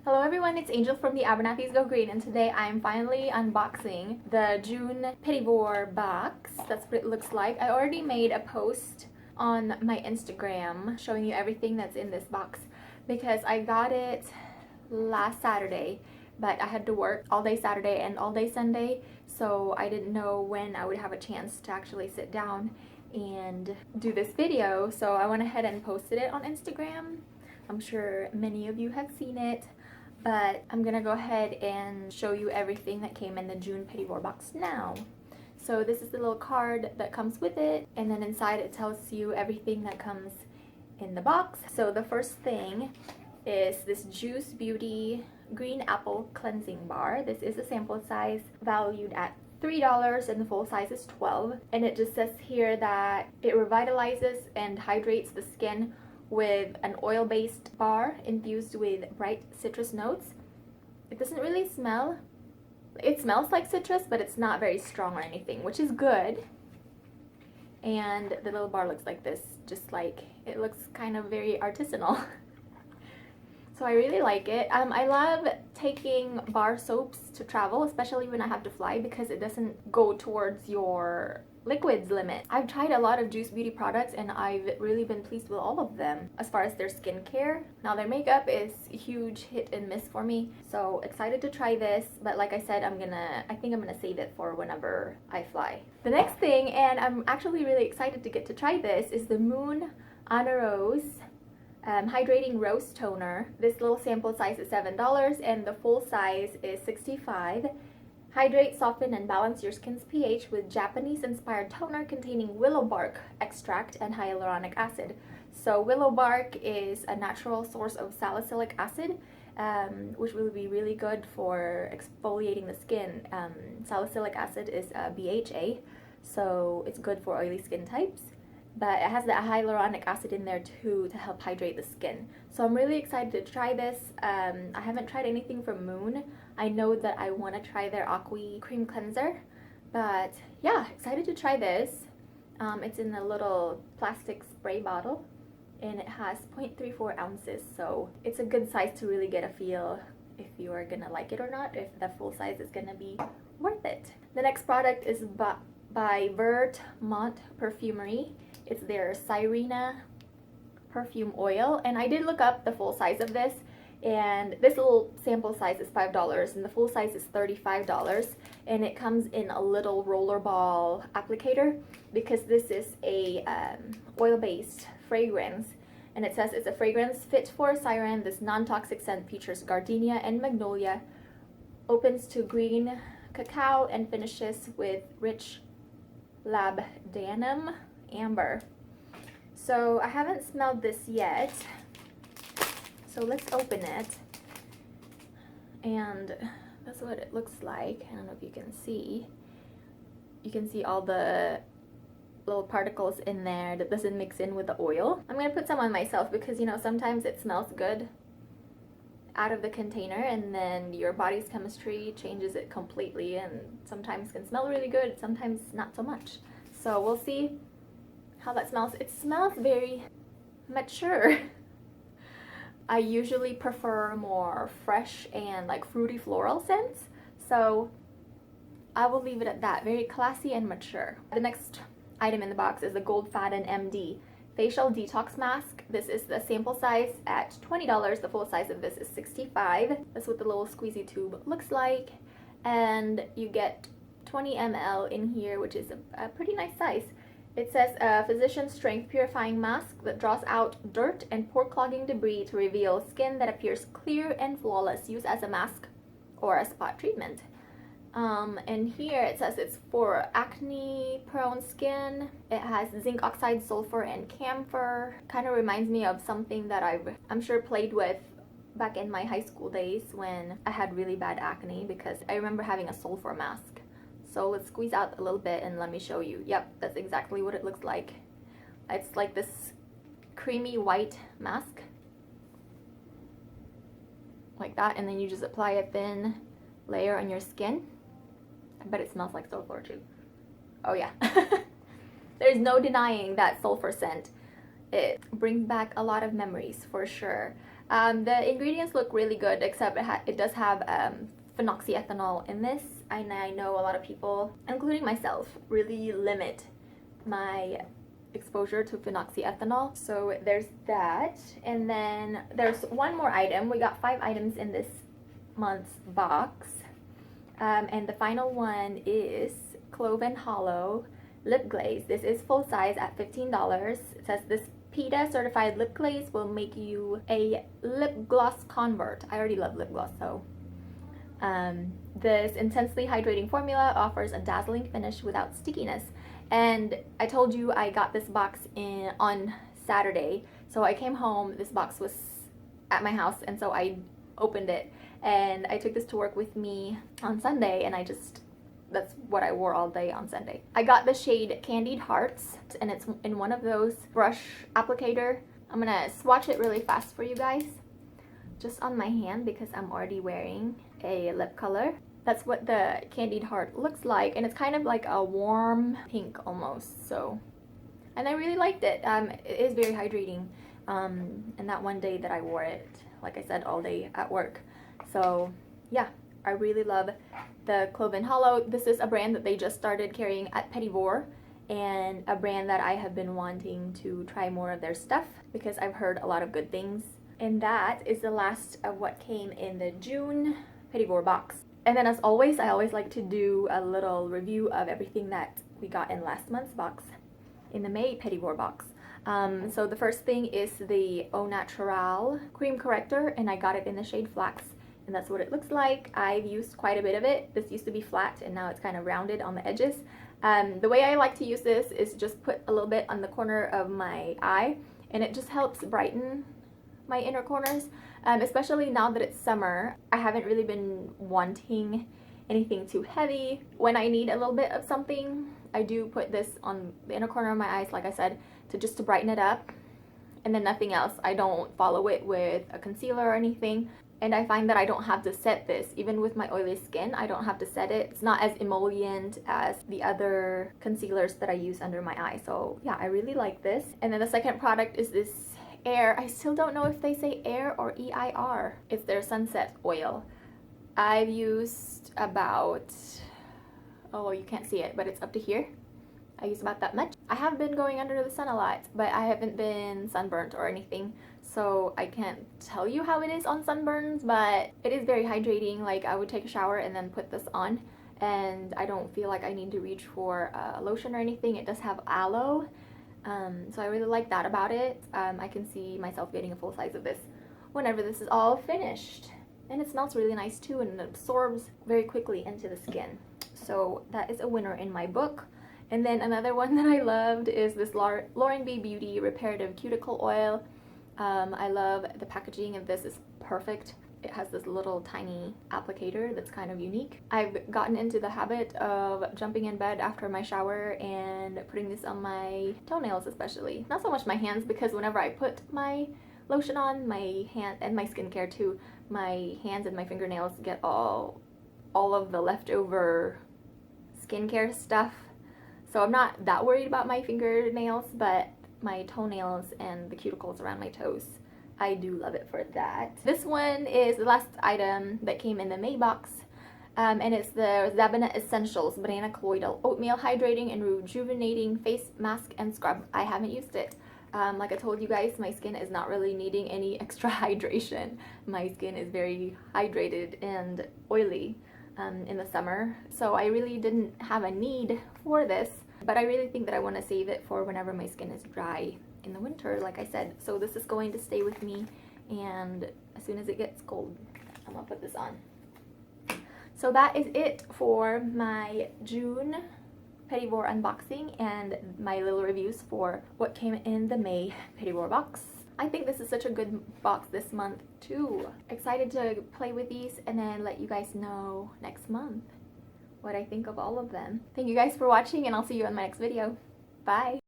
Hello everyone, it's Angel from the Abernathy's Go Green, and today I'm finally unboxing the June Petit Vour box. That's what it looks like. I already made a post on my Instagram showing you everything that's in this box because I got it last Saturday, but I had to work all day Saturday and all day Sunday, so I didn't know when I would have a chance to actually sit down and do this video, so I went ahead and posted it on Instagram. I'm sure many of you have seen it, but I'm gonna go ahead and show you everything that came in the June Petit Vour box now. So this is the little card that comes with it, and then inside it tells you everything that comes in the box. So the first thing is this Juice Beauty Green Apple Cleansing Bar. This is a sample size valued at $3 and the full size is $12. And it just says here that it revitalizes and hydrates the skin with an oil-based bar infused with bright citrus notes. It doesn't really smell. It smells like citrus, but it's not very strong or anything, which is good. And the little bar looks like this, just like, it looks kind of very artisanal. So I really like it. I love taking bar soaps to travel, especially when I have to fly, because it doesn't go towards your liquids limit. I've tried a lot of Juice Beauty products and I've really been pleased with all of them as far as their skincare. Now their makeup is a huge hit and miss for me, so excited to try this, but like I said, I think I'm gonna save it for whenever I fly. The next thing, and I'm actually really excited to get to try this, is the Moon on a Rose Hydrating Rose Toner. This little sample size is $7 and the full size is $65. Hydrate, soften, and balance your skin's pH with Japanese-inspired toner containing willow bark extract and hyaluronic acid. So willow bark is a natural source of salicylic acid, which will be really good for exfoliating the skin. Salicylic acid is a BHA, so it's good for oily skin types. But it has the hyaluronic acid in there too to help hydrate the skin. So I'm really excited to try this. I haven't tried anything from Moon. I know that I want to try their Aqua Cream Cleanser, but yeah, excited to try this. It's in a little plastic spray bottle and it has 0.34 ounces, so it's a good size to really get a feel if you are gonna like it or not, if the full size is gonna be worth it. The next product is by Vermont Perfumery. It's their Sirena perfume oil, and I did look up the full size of this, and this little sample size is $5 and the full size is $35, and it comes in a little roller ball applicator because this is a oil-based fragrance, and it says it's a fragrance fit for a siren. This non-toxic scent features gardenia and magnolia, opens to green cacao, and finishes with rich labdanum amber. So I haven't smelled this yet, so let's open it, and that's what it looks like. I don't know if you can see. You can see all the little particles in there that doesn't mix in with the oil. I'm gonna put some on myself because, you know, sometimes it smells good out of the container and then your body's chemistry changes it completely, and sometimes can smell really good, sometimes not so much. So we'll see how that smells. It smells very mature. I usually prefer more fresh and like fruity floral scents, so I will leave it at that. Very classy and mature. The next item in the box is the Goldfaden MD Facial Detox Mask. This is the sample size at $20. The full size of this is $65. That's what the little squeezy tube looks like, and you get 20 ml in here, which is a pretty nice size. It says a physician strength purifying mask that draws out dirt and pore clogging debris to reveal skin that appears clear and flawless. Use as a mask or a spot treatment. And here it says it's for acne prone skin. It has zinc oxide, sulfur, and camphor. Kind of reminds me of something that I'm sure played with back in my high school days when I had really bad acne, because I remember having a sulfur mask. So let's squeeze out a little bit and let me show you. Yep, that's exactly what it looks like. It's like this creamy white mask. Like that, and then you just apply a thin layer on your skin. I bet it smells like sulfur too. Oh yeah. There's no denying that sulfur scent. It brings back a lot of memories for sure. The ingredients look really good, except it does have phenoxyethanol in this, and I know a lot of people, including myself, really limit my exposure to phenoxyethanol. So there's that, and then there's one more item. We got 5 items in this month's box, and the final one is Cloven Hollow lip glaze. This is full size at $15. It says this PETA certified lip glaze will make you a lip gloss convert. I already love lip gloss, so this intensely hydrating formula offers a dazzling finish without stickiness. And I told you I got this box on Saturday, so I came home, this box was at my house, and so I opened it and I took this to work with me on Sunday, and that's what I wore all day on Sunday. I got the shade Candied Hearts, and it's in one of those brush applicator. I'm gonna swatch it really fast for you guys, just on my hand, because I'm already wearing a lip color. That's what the Candied Heart looks like, and it's kind of like a warm pink almost, so, and I really liked it. It is very hydrating, and that one day that I wore it, like I said, all day at work. So yeah, I really love the Cloven Hollow. This is a brand that they just started carrying at Petit Vour, and a brand that I have been wanting to try more of their stuff because I've heard a lot of good things. And that is the last of what came in the June Petit Vour box. And then as always, I always like to do a little review of everything that we got in last month's box, in the May Petit Vour box. So the first thing is the Au Natural cream corrector, and I got it in the shade Flax, and that's what it looks like. I've used quite a bit of it. This used to be flat and now it's kind of rounded on the edges. The way I like to use this is just put a little bit on the corner of my eye, and it just helps brighten my inner corners, especially now that it's summer. I haven't really been wanting anything too heavy. When I need a little bit of something, I do put this on the inner corner of my eyes, like I said, to brighten it up, and then nothing else. I don't follow it with a concealer or anything, and I find that I don't have to set this. Even with my oily skin, I don't have to set it. It's not as emollient as the other concealers that I use under my eye. So yeah, I really like this. And then the second product is this Air. I still don't know if they say Air or EIR. It's their Sunset Oil. I've used about, oh, you can't see it, but it's up to here. I use about that much. I have been going under the sun a lot, but I haven't been sunburnt or anything, so I can't tell you how it is on sunburns, but it is very hydrating. Like, I would take a shower and then put this on, and I don't feel like I need to reach for lotion or anything. It does have aloe, so I really like that about it. I can see myself getting a full size of this whenever this is all finished. And it smells really nice too, and it absorbs very quickly into the skin. So that is a winner in my book. And then another one that I loved is this Lauren B Beauty Reparative Cuticle Oil. I love the packaging of this. Is perfect. It has this little tiny applicator that's kind of unique. I've gotten into the habit of jumping in bed after my shower and putting this on my toenails especially. Not so much my hands, because whenever I put my lotion on, my hand and my skincare too, my hands and my fingernails get all of the leftover skincare stuff. So I'm not that worried about my fingernails, but my toenails and the cuticles around my toes, I do love it for that. This one is the last item that came in the May box, and it's the Zabana Essentials Banana Colloidal Oatmeal Hydrating and Rejuvenating Face Mask and Scrub. I haven't used it. Like I told you guys, my skin is not really needing any extra hydration. My skin is very hydrated and oily in the summer, so I really didn't have a need for this, but I really think that I want to save it for whenever my skin is dry in the winter, like I said. So this is going to stay with me, and as soon as it gets cold, I'm gonna put this on. So that is it for my June Petit Vour unboxing and my little reviews for what came in the May Petit Vour box. I think this is such a good box this month too. Excited to play with these and then let you guys know next month what I think of all of them. Thank you guys for watching, and I'll see you in my next video. Bye!